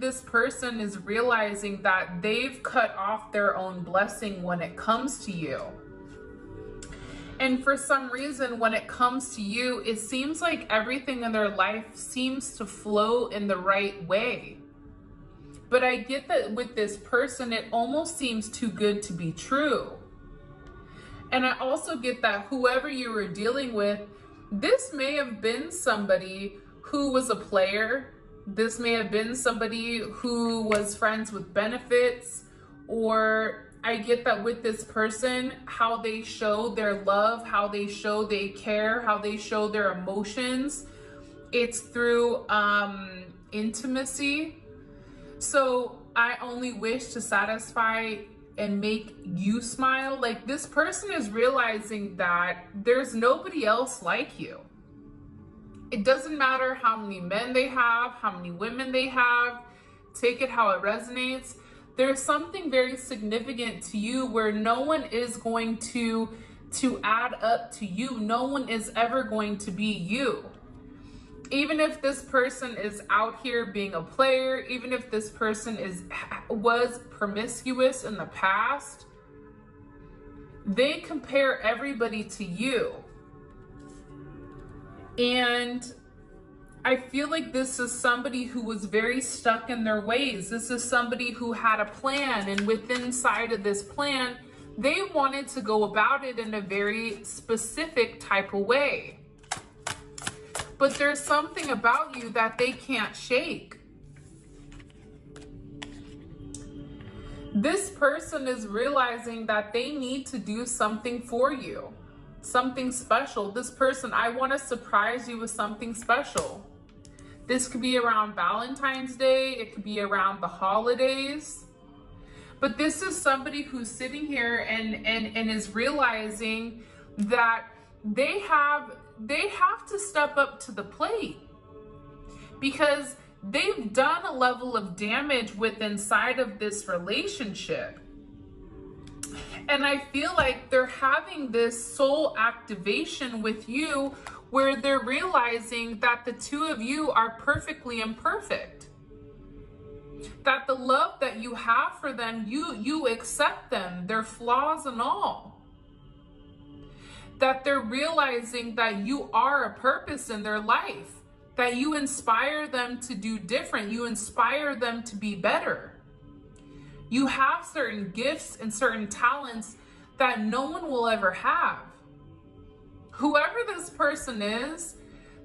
this person is realizing that they've cut off their own blessing when it comes to you. And for some reason, when it comes to you, it seems like everything in their life seems to flow in the right way. But I get that with this person, it almost seems too good to be true. And I also get that whoever you were dealing with, this may have been somebody who was a player. This may have been somebody who was friends with benefits, or I get that with this person, how they show their love, how they show they care, how they show their emotions, it's through intimacy. So I only wish to satisfy and make you smile. Like, this person is realizing that there's nobody else like you. It doesn't matter how many men they have, how many women they have, take it how it resonates. There's something very significant to you where no one is going to add up to you. No one is ever going to be you. Even if this person is out here being a player, even if this person was promiscuous in the past, they compare everybody to you. And I feel like this is somebody who was very stuck in their ways. This is somebody who had a plan, and within inside of this plan, they wanted to go about it in a very specific type of way. But there's something about you that they can't shake. This person is realizing that they need to do something for you, something special. This person, I want to surprise you with something special. This could be around Valentine's Day. It could be around the holidays. But this is somebody who's sitting here and is realizing that they have to step up to the plate, because they've done a level of damage within inside of this relationship. And I feel like they're having this soul activation with you where they're realizing that the two of you are perfectly imperfect. That the love that you have for them, you accept them, their flaws and all. That they're realizing that you are a purpose in their life. That you inspire them to do different. You inspire them to be better. You have certain gifts and certain talents that no one will ever have. Whoever this person is,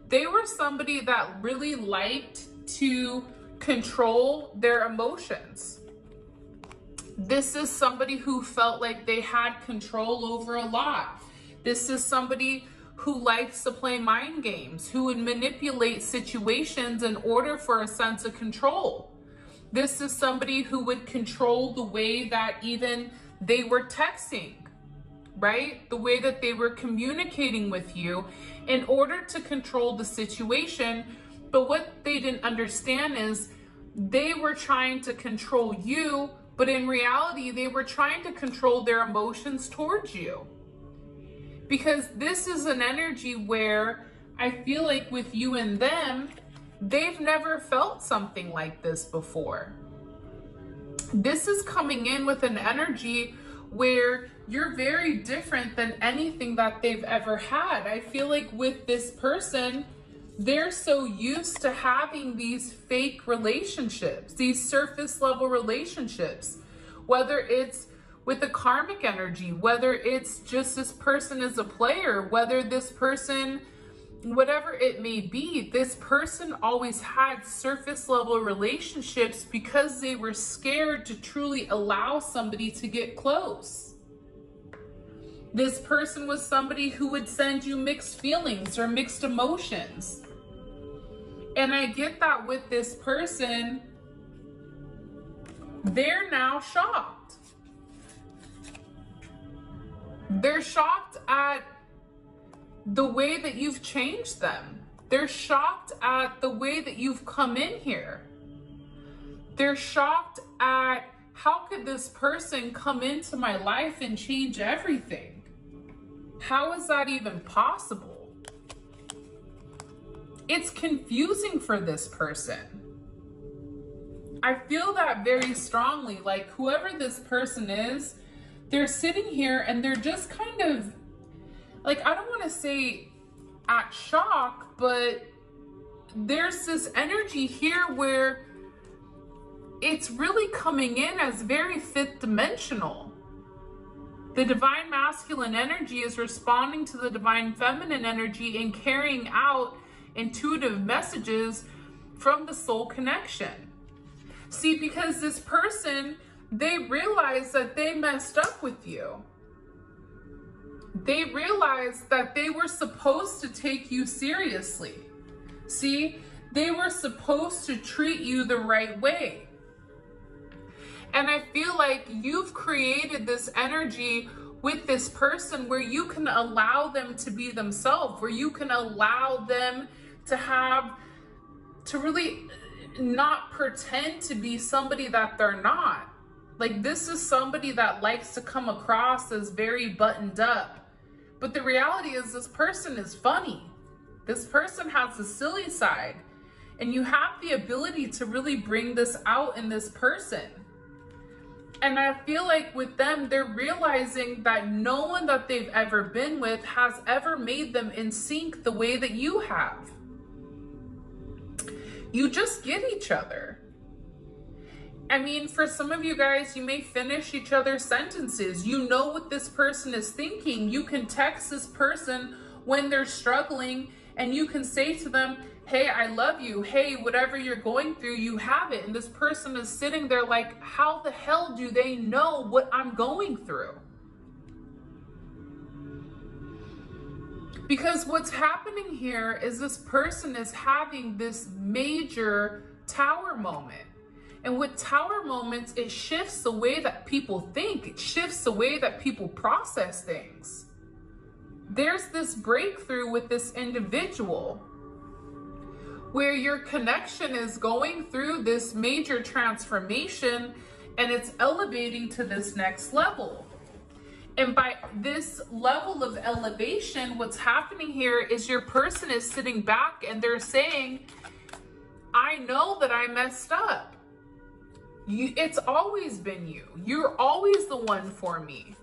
they were somebody that really liked to control their emotions. This is somebody who felt like they had control over a lot. This is somebody who likes to play mind games, who would manipulate situations in order for a sense of control. This is somebody who would control the way that even they were texting, right? The way that they were communicating with you in order to control the situation. But what they didn't understand is they were trying to control you, but in reality, they were trying to control their emotions towards you. Because this is an energy where I feel like with you and them, they've never felt something like this before. This is coming in with an energy where you're very different than anything that they've ever had. I feel like with this person, they're so used to having these fake relationships, these surface level relationships, whether it's with the karmic energy, whether it's just this person is a player, whether this person, whatever it may be, this person always had surface level relationships because they were scared to truly allow somebody to get close. This person was somebody who would send you mixed feelings or mixed emotions. And I get that with this person, they're now shocked. They're shocked at the way that you've changed them. They're shocked at the way that you've come in here. They're shocked at how could this person come into my life and change everything? How is that even possible? It's confusing for this person. I feel that very strongly. Like whoever this person is, they're sitting here and they're just kind of like, I don't want to say at shock, but there's this energy here where it's really coming in as very fifth dimensional. The divine masculine energy is responding to the divine feminine energy and carrying out intuitive messages from the soul connection. See, because this person, they realize that they messed up with you. They realized that they were supposed to take you seriously. See, they were supposed to treat you the right way. And I feel like you've created this energy with this person where you can allow them to be themselves, where you can allow them to really not pretend to be somebody that they're not. Like this is somebody that likes to come across as very buttoned up. But the reality is this person is funny. This person has a silly side. And you have the ability to really bring this out in this person. And I feel like with them, they're realizing that no one that they've ever been with has ever made them in sync the way that you have. You just get each other. I mean, for some of you guys, you may finish each other's sentences. You know what this person is thinking. You can text this person when they're struggling and you can say to them, hey, I love you. Hey, whatever you're going through, you have it. And this person is sitting there like, how the hell do they know what I'm going through? Because what's happening here is this person is having this major tower moment. And with tower moments, it shifts the way that people think. It shifts the way that people process things. There's this breakthrough with this individual where your connection is going through this major transformation and it's elevating to this next level. And by this level of elevation, what's happening here is your person is sitting back and they're saying, I know that I messed up. It's always been you. You're always the one for me.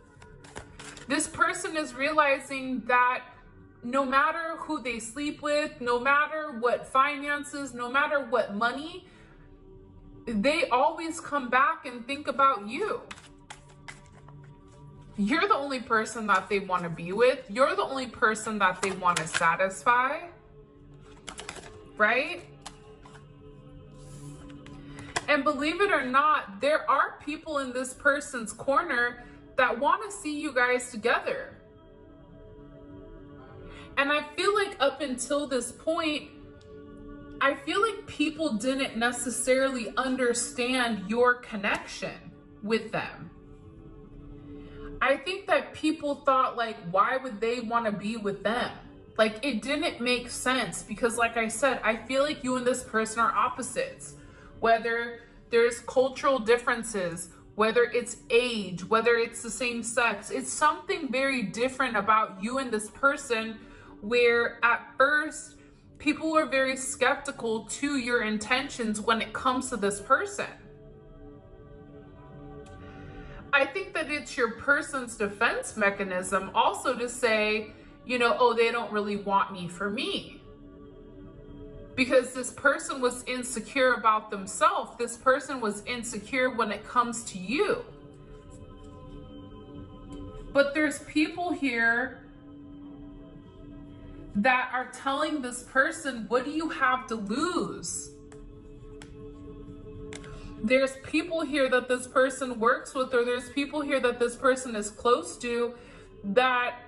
This person is realizing that no matter who they sleep with, no matter what finances, no matter what money, they always come back and think about you. You're the only person that they want to be with. You're the only person that they want to satisfy, right? And believe it or not, there are people in this person's corner that want to see you guys together. And I feel like up until this point, I feel like people didn't necessarily understand your connection with them. I think that people thought like, why would they want to be with them? Like it didn't make sense because like I said, I feel like you and this person are opposites. Whether there's cultural differences, whether it's age, whether it's the same sex, it's something very different about you and this person where at first people were very skeptical to your intentions when it comes to this person. I think that it's your person's defense mechanism also to say, you know, oh, they don't really want me for me. Because this person was insecure about themselves. This person was insecure when it comes to you. But there's people here that are telling this person, what do you have to lose? There's people here that this person works with, or there's people here that this person is close to, that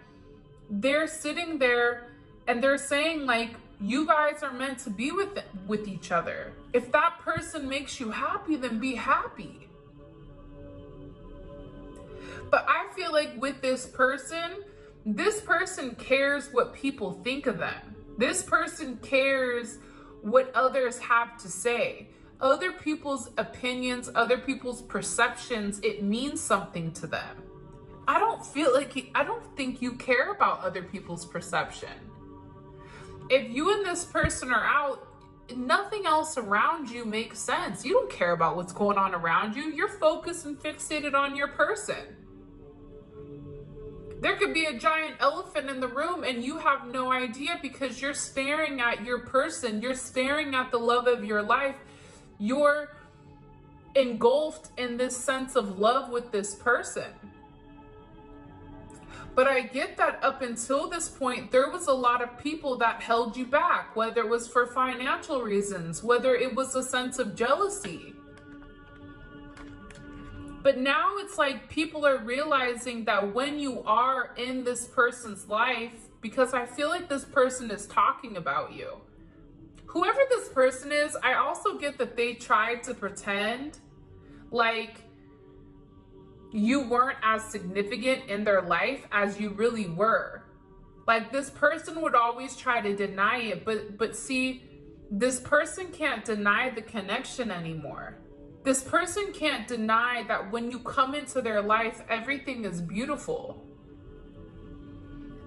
they're sitting there and they're saying like, you guys are meant to be with each other. If that person makes you happy, then be happy. But I feel like with this person cares what people think of them. This person cares what others have to say. Other people's opinions, other people's perceptions, it means something to them. I don't think you care about other people's perception. If you and this person are out, nothing else around you makes sense. You don't care about what's going on around you. You're focused and fixated on your person. There could be a giant elephant in the room and you have no idea because you're staring at your person. You're staring at the love of your life. You're engulfed in this sense of love with this person. But I get that up until this point, there was a lot of people that held you back, whether it was for financial reasons, whether it was a sense of jealousy. But now it's like people are realizing that when you are in this person's life, because I feel like this person is talking about you. Whoever this person is, I also get that they tried to pretend like you weren't as significant in their life as you really were. Like this person would always try to deny it, but see, this person can't deny the connection anymore. This person can't deny that when you come into their life, everything is beautiful.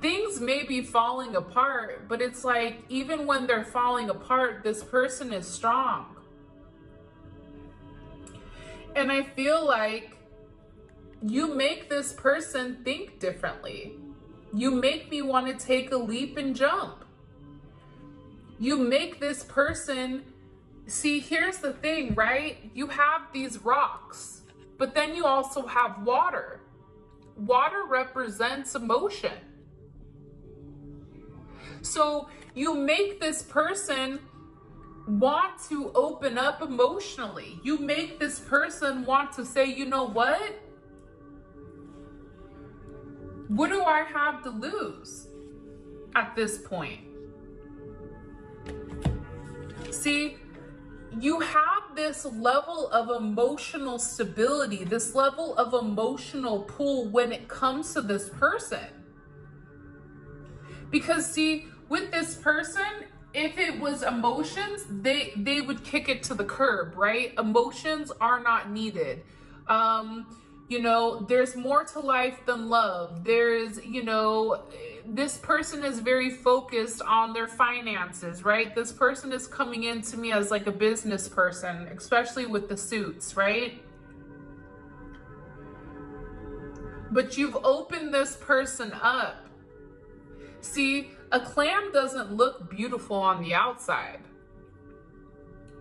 Things may be falling apart, but it's like, even when they're falling apart, this person is strong. And I feel like you make this person think differently. You make me want to take a leap and jump. You make this person, see, here's the thing, right? You have these rocks, but then you also have water. Water represents emotion. So you make this person want to open up emotionally. You make this person want to say, you know what? What do I have to lose at this point? See, you have this level of emotional stability, this level of emotional pull when it comes to this person. Because see, with this person, if it was emotions, they would kick it to the curb, right? Emotions are not needed. You know, there's more to life than love. There's, you know, this person is very focused on their finances, right? This person is coming into me as like a business person, especially with the suits, right? But you've opened this person up. See, a clam doesn't look beautiful on the outside,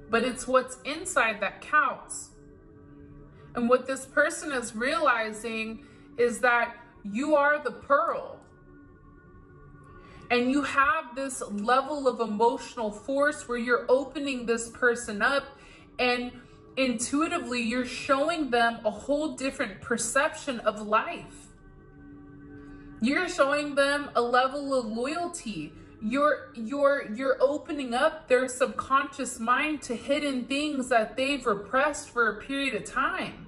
but it's what's inside that counts. And what this person is realizing is that you are the pearl. And you have this level of emotional force where you're opening this person up, and intuitively you're showing them a whole different perception of life. You're showing them a level of loyalty. You're opening up their subconscious mind to hidden things that they've repressed for a period of time.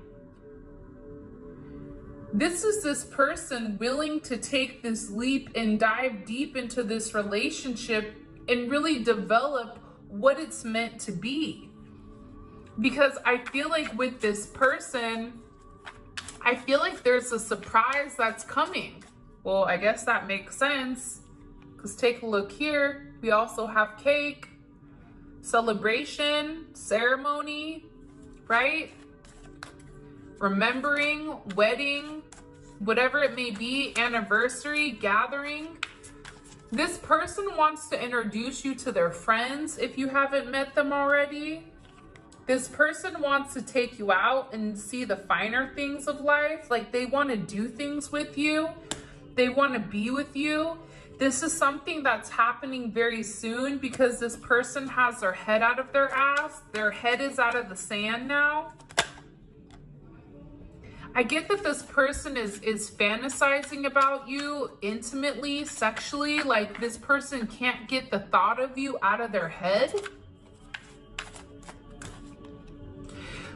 This is this person willing to take this leap and dive deep into this relationship and really develop what it's meant to be. Because I feel like with this person, I feel like there's a surprise that's coming. Well, I guess that makes sense, because take a look here. We also have cake, celebration, ceremony, right? Remembering, wedding, whatever it may be, anniversary, gathering. This person wants to introduce you to their friends if you haven't met them already. This person wants to take you out and see the finer things of life. Like they want to do things with you. They want to be with you. This is something that's happening very soon because this person has their head out of their ass. Their head is out of the sand now. I get that this person is fantasizing about you intimately, sexually. Like this person can't get the thought of you out of their head.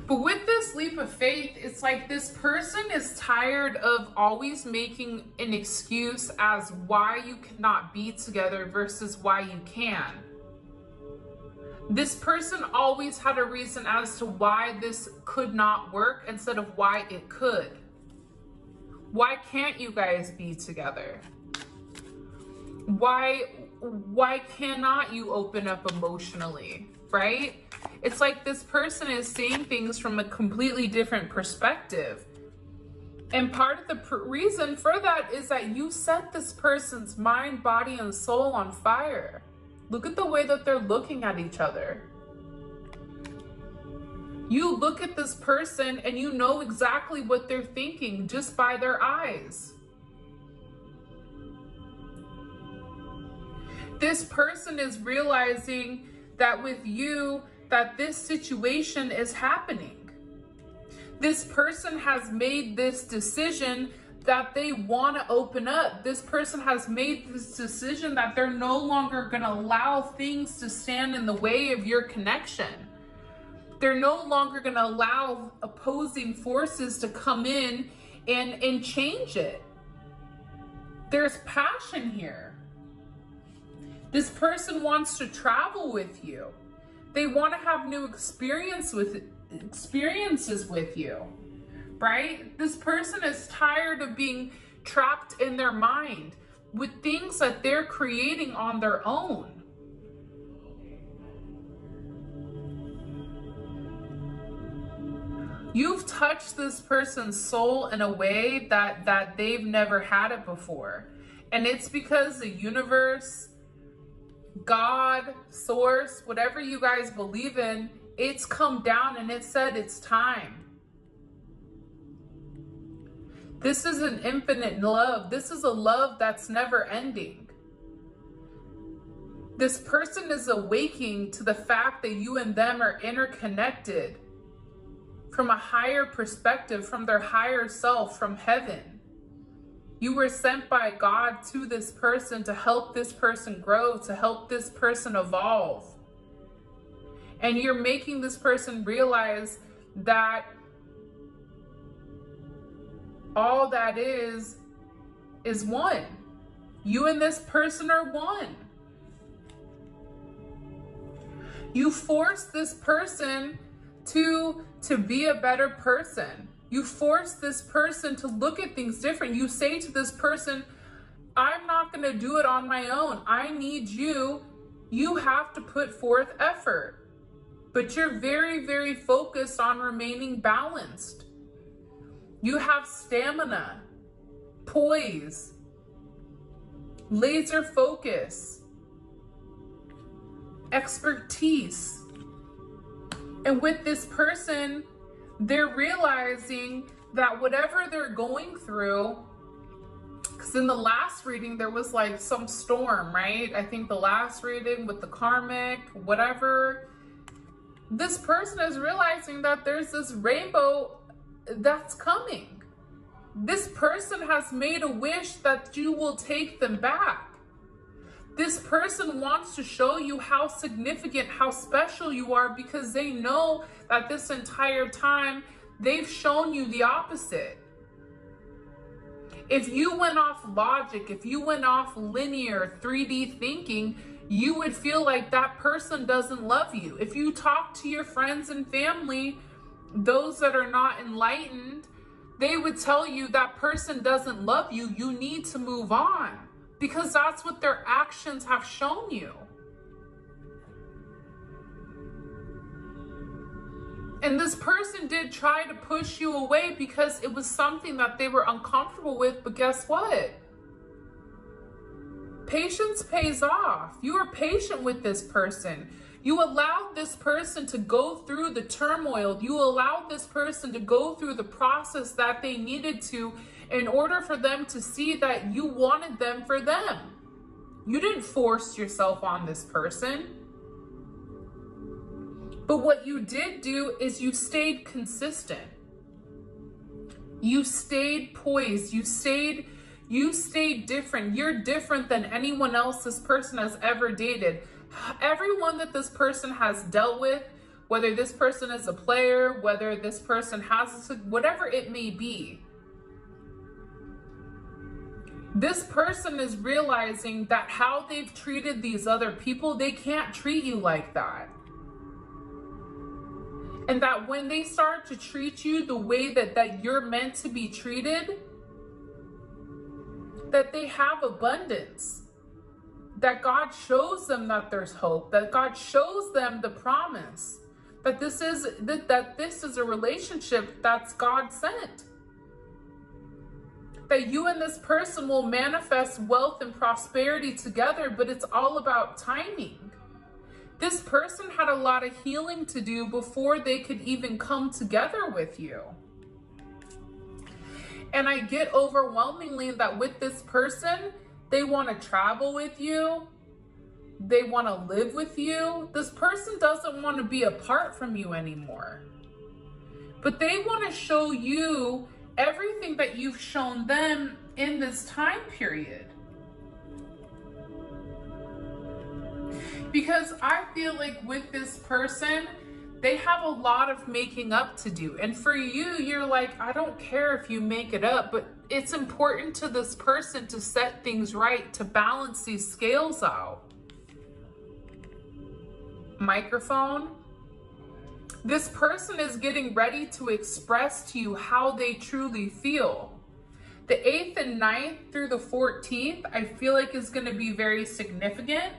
But with this leap of faith, it's like this person is tired of always making an excuse as why you cannot be together versus why you can. This person always had a reason as to why this could not work instead of why it could. Why can't you guys be together? Why cannot you open up emotionally? right? It's like this person is seeing things from a completely different perspective. And part of the reason for that is that you set this person's mind, body, and soul on fire. Look at the way that they're looking at each other. You look at this person and you know exactly what they're thinking just by their eyes. This person is realizing that with you, that this situation is happening. This person has made this decision that they want to open up. This person has made this decision that they're no longer going to allow things to stand in the way of your connection. They're no longer going to allow opposing forces to come in and change it. There's passion here. This person wants to travel with you. They want to have new experiences with you, right? This person is tired of being trapped in their mind with things that they're creating on their own. You've touched this person's soul in a way that they've never had it before. And it's because the universe, God, source, whatever you guys believe in, it's come down and it said it's time. This is an infinite love. This is a love that's never ending. This person is awaking to the fact that you and them are interconnected from a higher perspective, from their higher self, from heaven. You were sent by God to this person to help this person grow, to help this person evolve. And you're making this person realize that all that is one. You and this person are one. You force this person to be a better person. You force this person to look at things different. You say to this person, I'm not going to do it on my own. I need you. You have to put forth effort. But you're very, very focused on remaining balanced. You have stamina, poise, laser focus, expertise. And with this person, they're realizing that whatever they're going through, because in the last reading, there was like some storm, right? I think the last reading with the karmic, whatever, this person is realizing that there's this rainbow that's coming. This person has made a wish that you will take them back. This person wants to show you how significant, how special you are, because they know that this entire time they've shown you the opposite. If you went off logic, if you went off linear 3D thinking, you would feel like that person doesn't love you. If you talk to your friends and family, those that are not enlightened, they would tell you that person doesn't love you. You need to move on, because that's what their actions have shown you. And this person did try to push you away because it was something that they were uncomfortable with, but guess what? Patience pays off. You are patient with this person. You allowed this person to go through the turmoil. You allowed this person to go through the process that they needed to in order for them to see that you wanted them for them. You didn't force yourself on this person. But what you did do is you stayed consistent. You stayed poised. You stayed different. You're different than anyone else this person has ever dated. Everyone that this person has dealt with, whether this person is a player, whether this person has, whatever it may be, this person is realizing that how they've treated these other people, they can't treat you like that. And that when they start to treat you the way that you're meant to be treated, that they have abundance, that God shows them that there's hope, that God shows them the promise, that this is a relationship that's God sent. That you and this person will manifest wealth and prosperity together, but it's all about timing. This person had a lot of healing to do before they could even come together with you. And I get overwhelmingly that with this person, they want to travel with you. They want to live with you. This person doesn't want to be apart from you anymore. But they want to show you everything that you've shown them in this time period. Because I feel like with this person, they have a lot of making up to do. And for you, you're like, I don't care if you make it up, but it's important to this person to set things right, to balance these scales out. Microphone. This person is getting ready to express to you how they truly feel. The 8th and 9th through the 14th, I feel like is going to be very significant.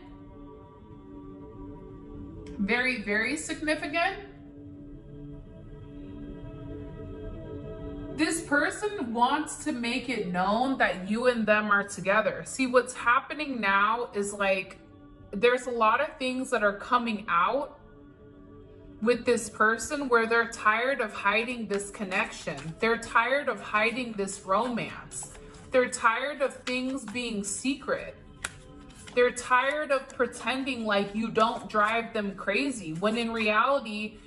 Very, very significant. This person wants to make it known that you and them are together. See, what's happening now is like, there's a lot of things that are coming out with this person where they're tired of hiding this connection. They're tired of hiding this romance. They're tired of things being secret. They're tired of pretending like you don't drive them crazy, when in reality,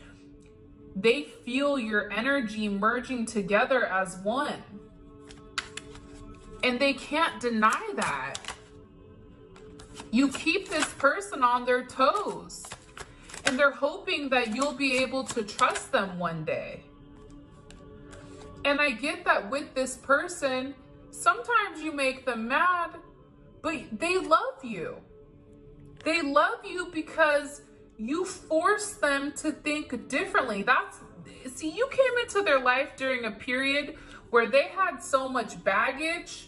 they feel your energy merging together as one. And they can't deny that. You keep this person on their toes, and they're hoping that you'll be able to trust them one day. And I get that with this person, sometimes you make them mad, but they love you. They love you because you force them to think differently. See, you came into their life during a period where they had so much baggage,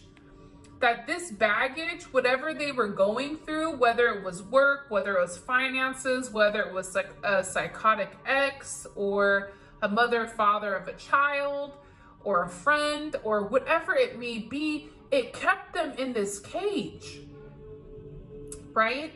that this baggage, whatever they were going through, whether it was work, whether it was finances, whether it was like a psychotic ex or a mother, father of a child, or a friend, or whatever it may be, it kept them in this cage, right?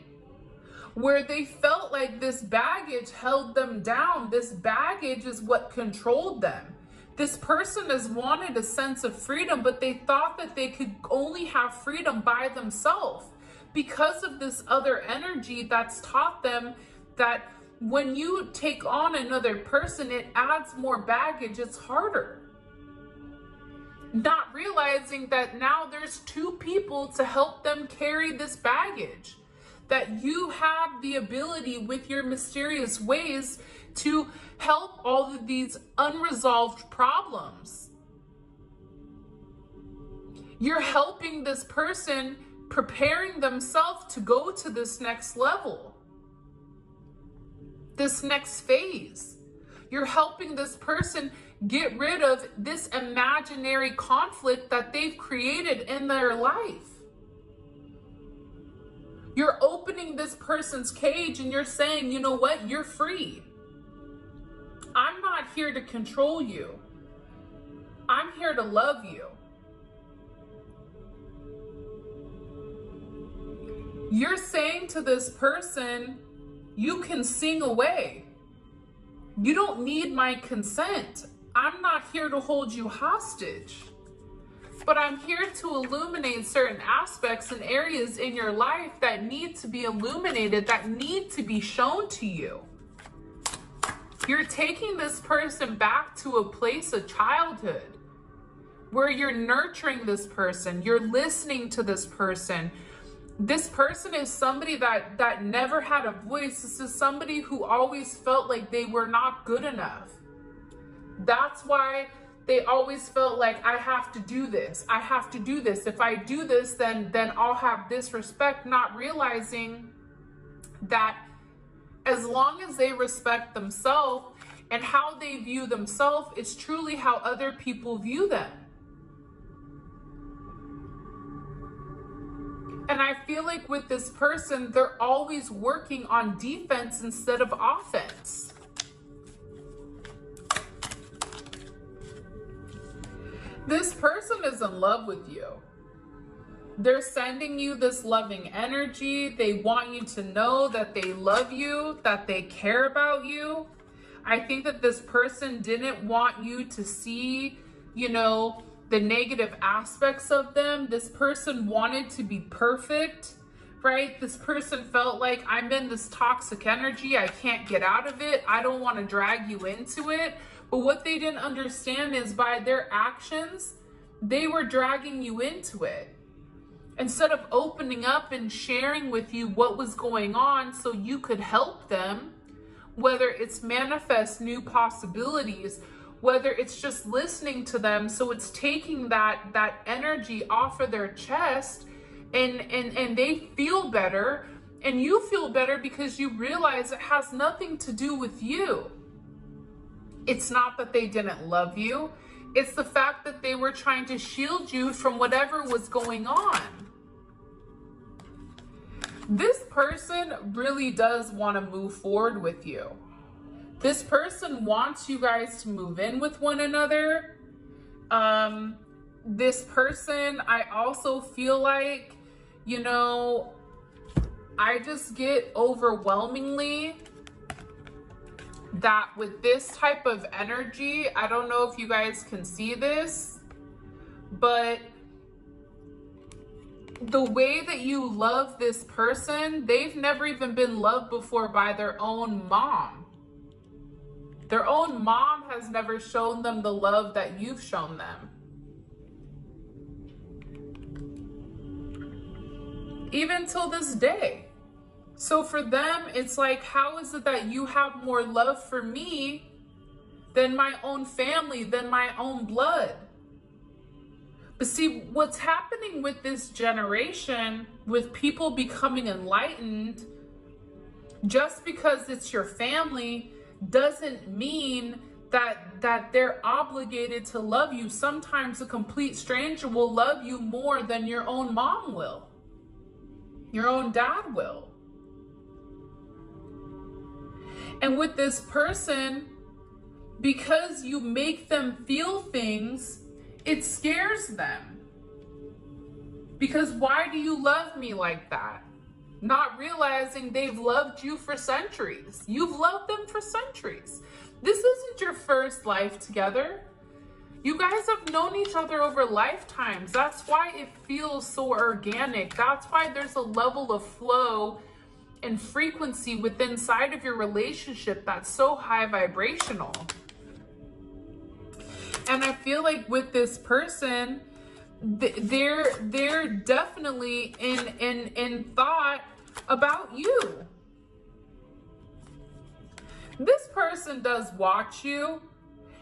Where they felt like this baggage held them down. This baggage is what controlled them. This person has wanted a sense of freedom, but they thought that they could only have freedom by themselves because of this other energy that's taught them that when you take on another person, it adds more baggage, it's harder. Not realizing that now there's two people to help them carry this baggage. That you have the ability with your mysterious ways to help all of these unresolved problems. You're helping this person preparing themselves to go to this next level, this next phase. You're helping this person get rid of this imaginary conflict that they've created in their life. You're opening this person's cage and you're saying, you know what, you're free. I'm not here to control you. I'm here to love you. You're saying to this person, you can sing away. You don't need my consent. I'm not here to hold you hostage. But I'm here to illuminate certain aspects and areas in your life that need to be illuminated, that need to be shown to you. You're taking this person back to a place of childhood where you're nurturing this person, you're listening to this person. This person is somebody that never had a voice. This is somebody who always felt like they were not good enough. That's why they always felt like, I have to do this. I have to do this. If I do this, then I'll have this respect, not realizing that as long as they respect themselves and how they view themselves, it's truly how other people view them. And I feel like with this person, they're always working on defense instead of offense. This person is in love with you. They're sending you this loving energy. They want you to know that they love you, that they care about you. I think that this person didn't want you to see, you know, the negative aspects of them. This person wanted to be perfect, right? This person felt like, I'm in this toxic energy. I can't get out of it. I don't want to drag you into it. But what they didn't understand is by their actions, they were dragging you into it. Instead of opening up and sharing with you what was going on so you could help them, whether it's manifest new possibilities, whether it's just listening to them, so it's taking that energy off of their chest and they feel better, and you feel better because you realize it has nothing to do with you. It's not that they didn't love you. It's the fact that they were trying to shield you from whatever was going on. This person really does want to move forward with you. This person wants you guys to move in with one another. This person, I also feel like, you know, I just get overwhelmingly that with this type of energy, I don't know if you guys can see this, but the way that you love this person, they've never even been loved before by their own mom. Their own mom has never shown them the love that you've shown them. Even till this day. So for them, it's like, how is it that you have more love for me than my own family, than my own blood? But see, what's happening with this generation, with people becoming enlightened, just because it's your family doesn't mean that they're obligated to love you. Sometimes a complete stranger will love you more than your own mom will. Your own dad will. And with this person, because you make them feel things, it scares them. Because why do you love me like that? Not realizing they've loved you for centuries. You've loved them for centuries. This isn't your first life together. You guys have known each other over lifetimes. That's why it feels so organic. That's why there's a level of flow and frequency within inside of your relationship that's so high vibrational. And I feel like with this person, they're definitely in thought about you. This person does watch you,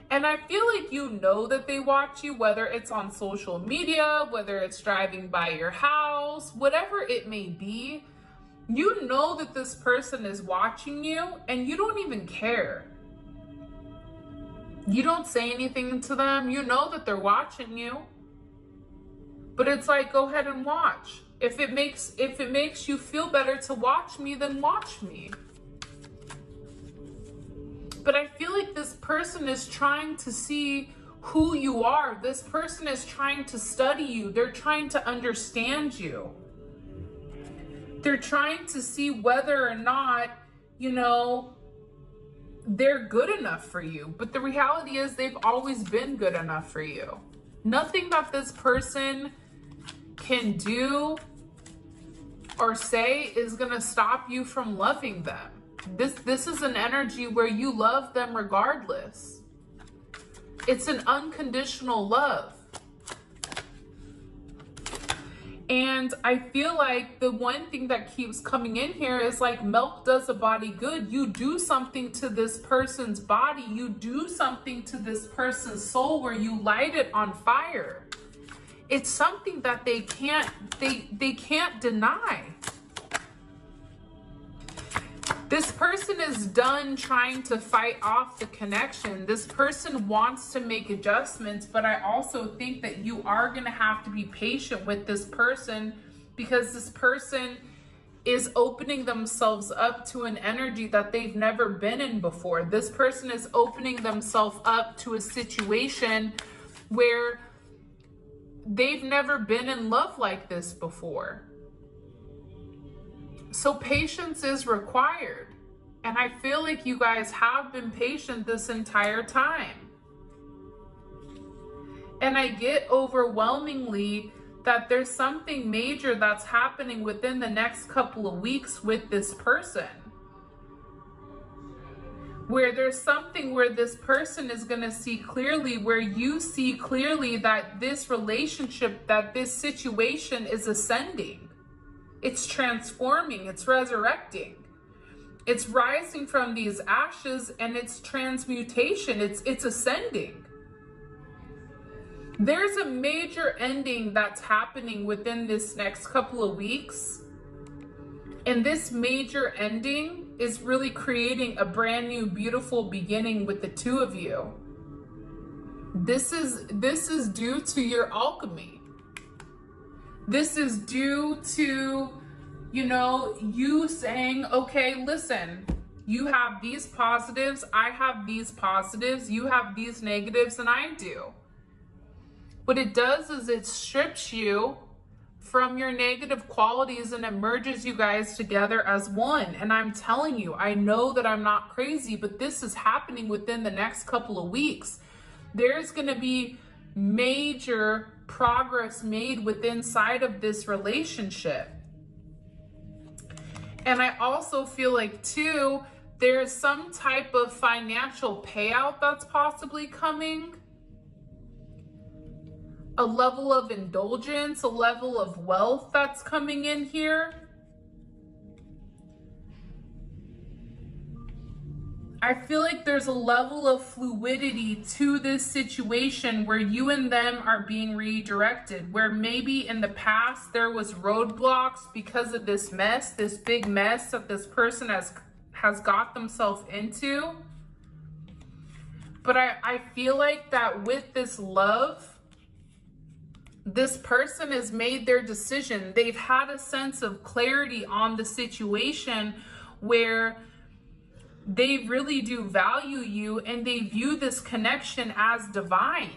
and I feel like you know that they watch you, whether it's on social media, whether it's driving by your house, whatever it may be. You know that this person is watching you, and you don't even care. You don't say anything to them. You know that they're watching you. But it's like, go ahead and watch. If it makes you feel better to watch me, then watch me. But I feel like this person is trying to see who you are. This person is trying to study you. They're trying to understand you. They're trying to see whether or not, you know, they're good enough for you. But the reality is they've always been good enough for you. Nothing that this person can do or say is going to stop you from loving them. This is an energy where you love them regardless. It's an unconditional love. And I feel like the one thing that keeps coming in here is like, milk does a body good. You do something to this person's body. You do something to this person's soul where you light it on fire. It's something that they can't deny. This person is done trying to fight off the connection. This person wants to make adjustments, but I also think that you are going to have to be patient with this person because this person is opening themselves up to an energy that they've never been in before. This person is opening themselves up to a situation where they've never been in love like this before. So patience is required. And I feel like you guys have been patient this entire time. And I get overwhelmingly that there's something major that's happening within the next couple of weeks with this person. Where there's something where this person is going to see clearly, where you see clearly that this relationship, that this situation is ascending. It's transforming, it's resurrecting. It's rising from these ashes and it's transmutation, it's ascending. There's a major ending that's happening within this next couple of weeks. And this major ending is really creating a brand new, beautiful beginning with the two of you. This is due to your alchemy. This is due to, you know, you saying, okay, listen, you have these positives, I have these positives, you have these negatives, and I do. What it does is it strips you from your negative qualities and it merges you guys together as one. And I'm telling you, I know that I'm not crazy, but this is happening within the next couple of weeks. There's going to be major progress made within inside of this relationship. And I also feel like too, there's some type of financial payout that's possibly coming. A level of indulgence, a level of wealth that's coming in here. I feel like there's a level of fluidity to this situation where you and them are being redirected, where maybe in the past there was roadblocks because of this mess, this big mess that this person has got themselves into. But I feel like that with this love, this person has made their decision. They've had a sense of clarity on the situation where they really do value you and they view this connection as divine.